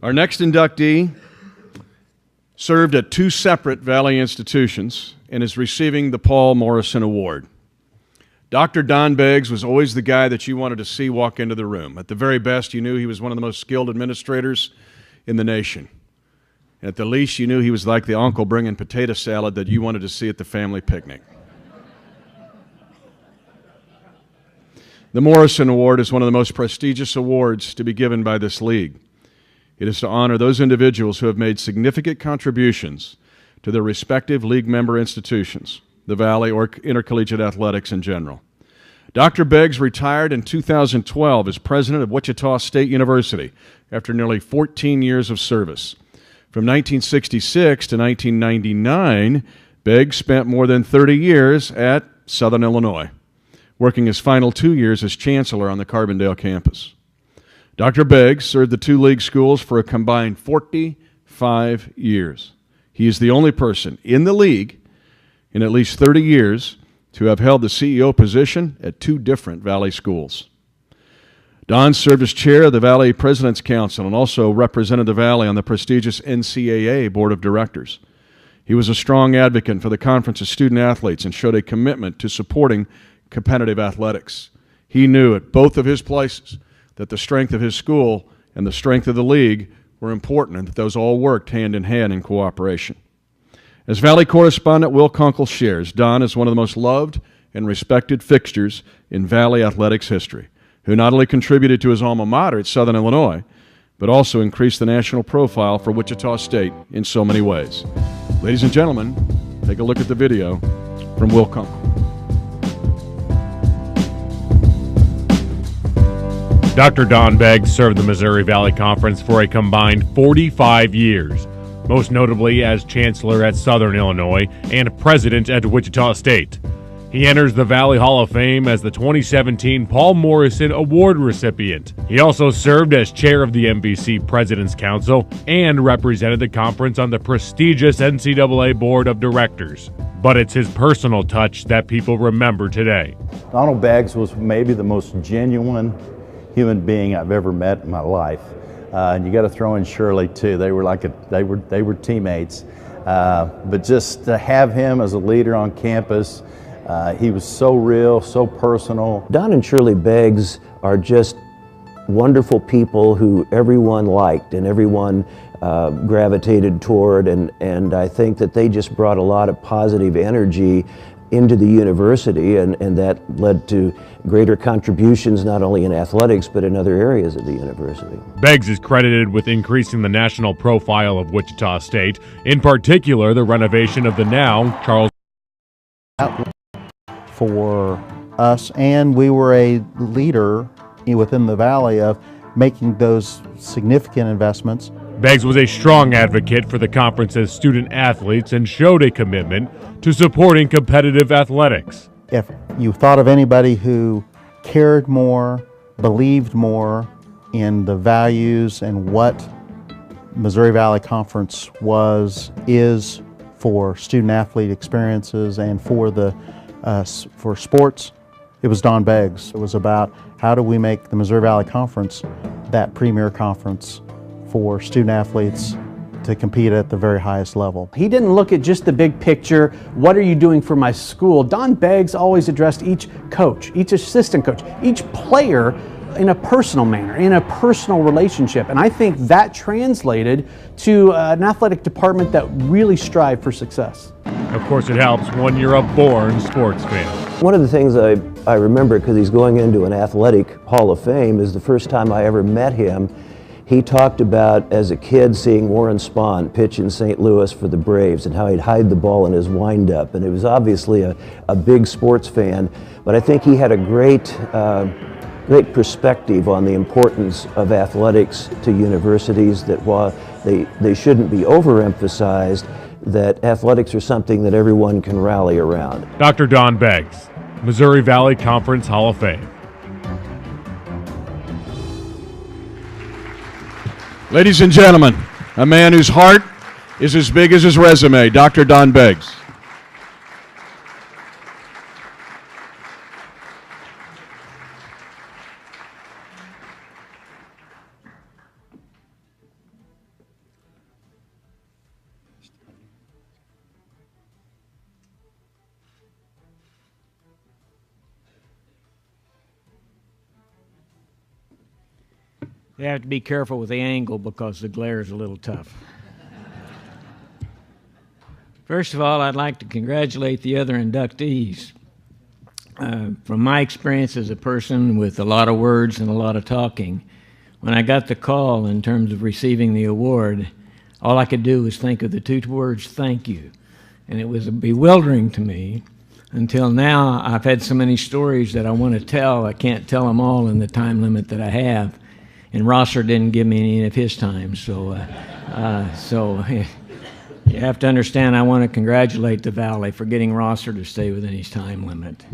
Our next inductee served at 2 separate Valley institutions and is receiving the Paul Morrison Award. Dr. Don Beggs was always the guy that you wanted to see walk into the room. At the very best, you knew he was one of the most skilled administrators in the nation. At the least, you knew he was like the uncle bringing potato salad that you wanted to see at the family picnic. The Morrison Award is one of the most prestigious awards to be given by this league. It is to honor those individuals who have made significant contributions to their respective league member institutions, the Valley or intercollegiate athletics in general. Dr. Beggs retired in 2012 as president of Wichita State University after nearly 14 years of service. From 1966 to 1999, Beggs spent more than 30 years at Southern Illinois, working his final 2 years as chancellor on the Carbondale campus. Dr. Beggs served the 2 league schools for a combined 45 years. He is the only person in the league in at least 30 years to have held the CEO position at 2 different Valley schools. Don served as chair of the Valley President's Council and also represented the Valley on the prestigious NCAA Board of Directors. He was a strong advocate for the conference's student athletes and showed a commitment to supporting competitive athletics. He knew at both of his places that the strength of his school and the strength of the league were important and that those all worked hand in hand in cooperation. As Valley correspondent Will Kunkel shares, Don is one of the most loved and respected fixtures in Valley athletics history, who not only contributed to his alma mater at Southern Illinois, but also increased the national profile for Wichita State in so many ways. Ladies and gentlemen, take a look at the video from Will Kunkel. Dr. Don Beggs served the Missouri Valley Conference for a combined 45 years, most notably as Chancellor at Southern Illinois and President at Wichita State. He enters the Valley Hall of Fame as the 2017 Paul Morrison Award recipient. He also served as chair of the MVC President's Council and represented the conference on the prestigious NCAA Board of Directors. But it's his personal touch that people remember today. Donald Beggs was maybe the most genuine human being I've ever met in my life. And you got to throw in Shirley too. They were teammates. But just to have him as a leader on campus, he was so real, so personal. Don and Shirley Beggs are just wonderful people who everyone liked and everyone gravitated toward, and I think that they just brought a lot of positive energy into the university, and that led to greater contributions not only in athletics but in other areas of the university. Beggs is credited with increasing the national profile of Wichita State, in particular the renovation of the now Charles for us, and we were a leader within the Valley of making those significant investments. Beggs was a strong advocate for the conference's student athletes and showed a commitment to supporting competitive athletics. If you thought of anybody who cared more, believed more in the values and what Missouri Valley Conference is for student athlete experiences and for sports, it was Don Beggs. It was about how do we make the Missouri Valley Conference that premier conference for student athletes to compete at the very highest level. He didn't look at just the big picture, what are you doing for my school? Don Beggs always addressed each coach, each assistant coach, each player in a personal manner, in a personal relationship. And I think that translated to an athletic department that really strived for success. Of course, it helps when you're a born sports fan. One of the things I remember, because he's going into an athletic Hall of Fame, is the first time I ever met him. He talked about, as a kid, seeing Warren Spahn pitch in St. Louis for the Braves and how he'd hide the ball in his windup. And he was obviously a big sports fan, but I think he had a great perspective on the importance of athletics to universities, that while they shouldn't be overemphasized, that athletics are something that everyone can rally around. Dr. Don Beggs, Missouri Valley Conference Hall of Fame. Ladies and gentlemen, a man whose heart is as big as his resume, Dr. Don Beggs. You have to be careful with the angle because the glare is a little tough. First of all, I'd like to congratulate the other inductees. From my experience as a person with a lot of words and a lot of talking, when I got the call in terms of receiving the award, all I could do was think of the two words, thank you. And it was bewildering to me until now. I've had so many stories that I want to tell. I can't tell them all in the time limit that I have. And Rosser didn't give me any of his time. So you have to understand, I want to congratulate the Valley for getting Rosser to stay within his time limit.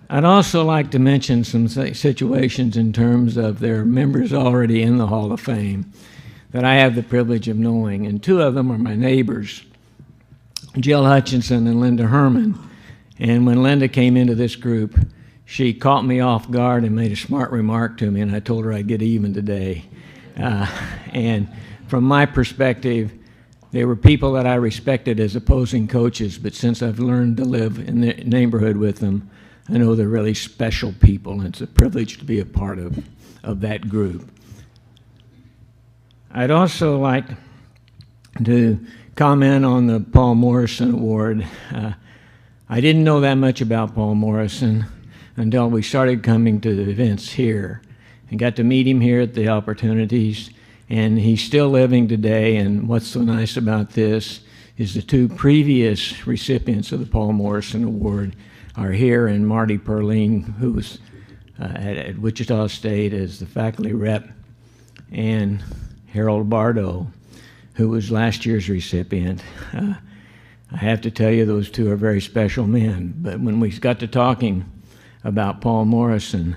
I'd also like to mention some situations in terms of their members already in the Hall of Fame that I have the privilege of knowing, and two of them are my neighbors, Jill Hutchinson and Linda Herman. And when Linda came into this group, she caught me off guard and made a smart remark to me, and I told her I'd get even today. And from my perspective, they were people that I respected as opposing coaches, but since I've learned to live in the neighborhood with them, I know they're really special people, and it's a privilege to be a part of that group. I'd also like to comment on the Paul Morrison Award. I didn't know that much about Paul Morrison until we started coming to the events here and got to meet him here at the opportunities, and he's still living today. And what's so nice about this is the two previous recipients of the Paul Morrison Award are here, and Marty Perline, who was at Wichita State as the faculty rep, and Harold Bardo, who was last year's recipient. I have to tell you, those two are very special men. But when we got to talking about Paul Morrison,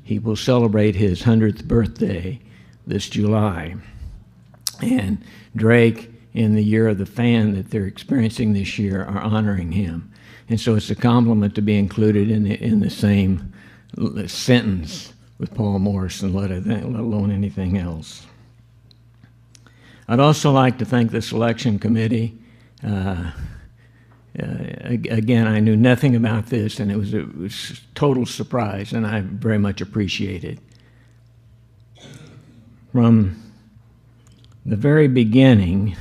he will celebrate his 100th birthday this July. And Drake, in the Year of the Fan that they're experiencing this year, are honoring him. And so it's a compliment to be included in the same sentence with Paul Morrison, let alone anything else. I'd also like to thank the selection committee. Again, I knew nothing about this, and it was a total surprise, and I very much appreciate it. From the very beginning,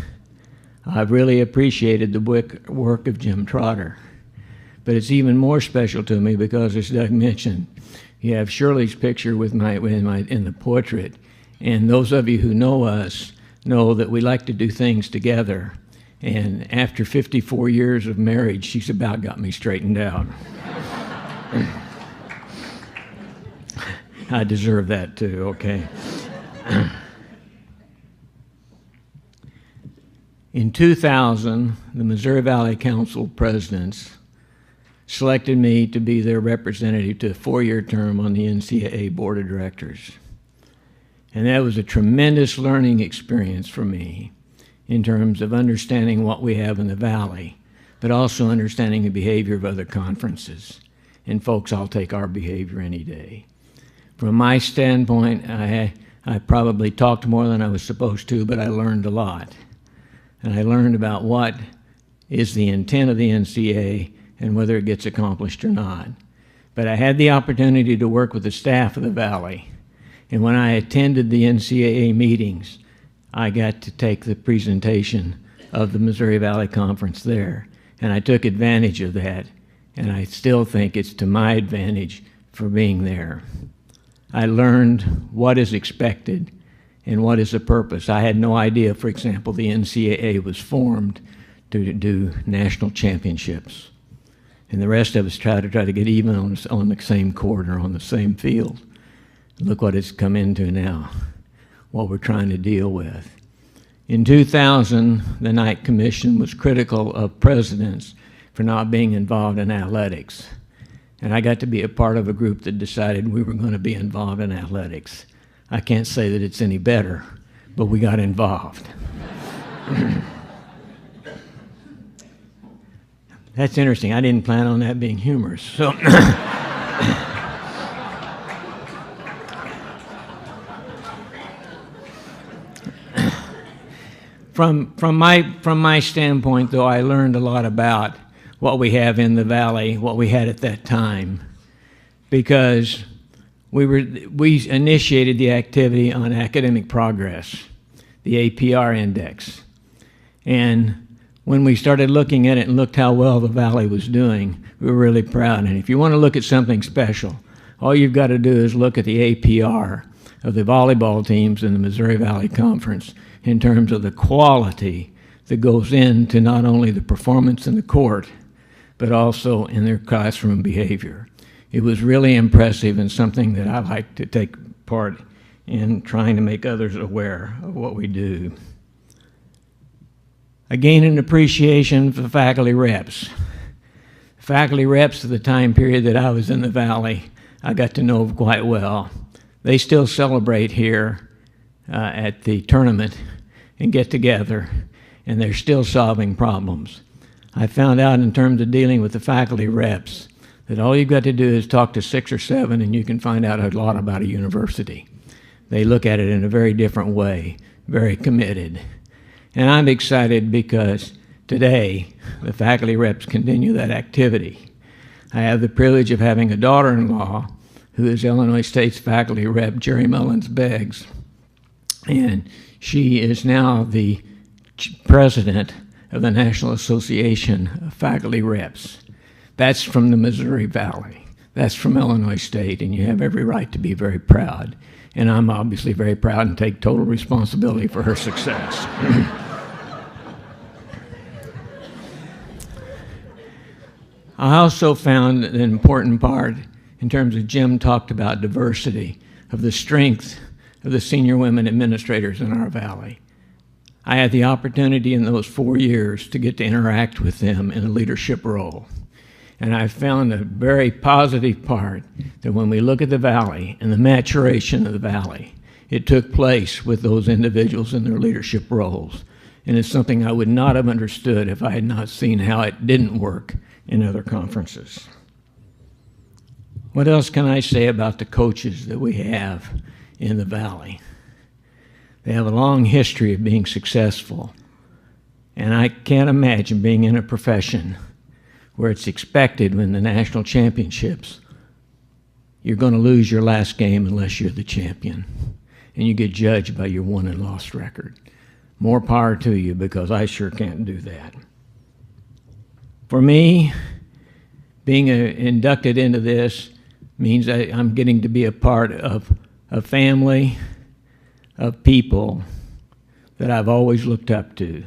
I've really appreciated the work of Jim Trotter. But it's even more special to me because, as Doug mentioned, you have Shirley's picture in the portrait, and those of you who know us know that we like to do things together. And after 54 years of marriage, she's about got me straightened out. I deserve that too, okay. In 2000, the Missouri Valley Council presidents selected me to be their representative to a 4-year term on the NCAA Board of Directors. And that was a tremendous learning experience for me in terms of understanding what we have in the Valley, but also understanding the behavior of other conferences. And folks, I'll take our behavior any day. From my standpoint, I probably talked more than I was supposed to, but I learned a lot. And I learned about what is the intent of the NCAA and whether it gets accomplished or not. But I had the opportunity to work with the staff of the Valley. And when I attended the NCAA meetings, I got to take the presentation of the Missouri Valley Conference there. And I took advantage of that. And I still think it's to my advantage for being there. I learned what is expected and what is the purpose. I had no idea, for example, the NCAA was formed to do national championships. And the rest of us try to get even on the same court or on the same field. Look what it's come into now, what we're trying to deal with. In 2000, the Knight Commission was critical of presidents for not being involved in athletics. And I got to be a part of a group that decided we were going to be involved in athletics. I can't say that it's any better, but we got involved. That's interesting. I didn't plan on that being humorous. So, from my standpoint, though, I learned a lot about what we have in the Valley, what we had at that time, because we initiated the activity on academic progress, the APR index. And when we started looking at it and looked how well the Valley was doing, we were really proud. And if you want to look at something special, all you've got to do is look at the APR of the volleyball teams in the Missouri Valley Conference in terms of the quality that goes into not only the performance in the court, but also in their classroom behavior. It was really impressive and something that I like to take part in trying to make others aware of what we do. I gained an appreciation for faculty reps. Faculty reps of the time period that I was in the Valley, I got to know quite well. They still celebrate here at the tournament and get together, and they're still solving problems. I found out in terms of dealing with the faculty reps that all you've got to do is talk to 6 or 7 and you can find out a lot about a university. They look at it in a very different way, very committed. And I'm excited because today the faculty reps continue that activity. I have the privilege of having a daughter-in-law who is Illinois State's faculty rep, Jerry Mullins-Beggs, and she is now the president of the National Association of Faculty Reps. That's from the Missouri Valley. That's from Illinois State, and you have every right to be very proud. And I'm obviously very proud and take total responsibility for her success. I also found an important part in terms of Jim talked about diversity, of the strength of the senior women administrators in our Valley. I had the opportunity in those 4 years to get to interact with them in a leadership role. And I found a very positive part that when we look at the Valley and the maturation of the Valley, it took place with those individuals in their leadership roles. And it's something I would not have understood if I had not seen how it didn't work in other conferences. What else can I say about the coaches that we have in the Valley? They have a long history of being successful. And I can't imagine being in a profession where it's expected when the national championships, you're going to lose your last game unless you're the champion. And you get judged by your won and lost record. More power to you, because I sure can't do that. For me, being inducted into this means I'm getting to be a part of a family of people that I've always looked up to.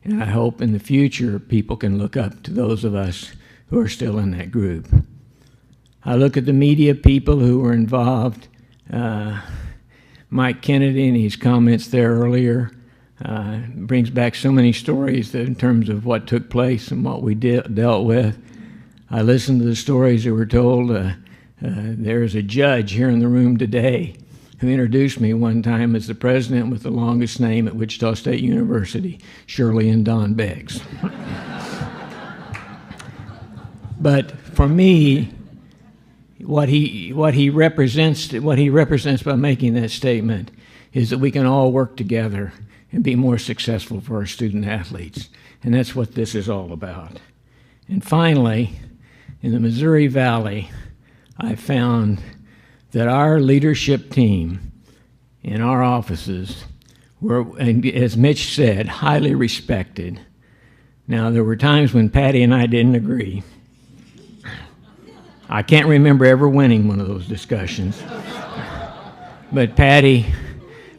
And I hope in the future people can look up to those of us who are still in that group. I look at the media people who were involved. Mike Kennedy and his comments there earlier brings back so many stories in terms of what took place and what we dealt with. I listened to the stories that were told. There's a judge here in the room today who introduced me one time as the president with the longest name at Wichita State University, Shirley and Don Beggs. But for me, what he represents by making that statement is that we can all work together and be more successful for our student athletes. And that's what this is all about. And finally, in the Missouri Valley, I found that our leadership team in our offices were, as Mitch said, highly respected. Now, there were times when Patty and I didn't agree. I can't remember ever winning one of those discussions. But Patty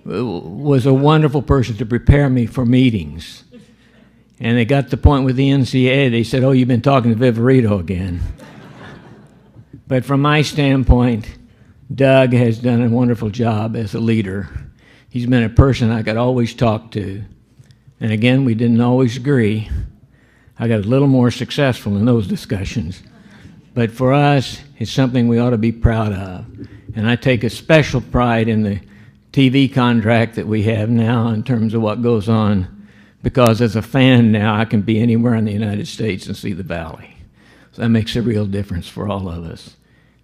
was a wonderful person to prepare me for meetings. And they got to the point with the NCAA, they said, "Oh, you've been talking to Viverito again." But from my standpoint, Doug has done a wonderful job as a leader. He's been a person I could always talk to. And again, we didn't always agree. I got a little more successful in those discussions. But for us, it's something we ought to be proud of. And I take a special pride in the TV contract that we have now in terms of what goes on, because as a fan now, I can be anywhere in the United States and see the Valley. So that makes a real difference for all of us.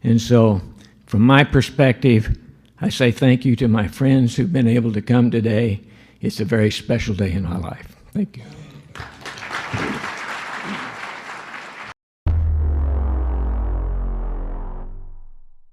And so, from my perspective, I say thank you to my friends who've been able to come today. It's a very special day in my life. Thank you.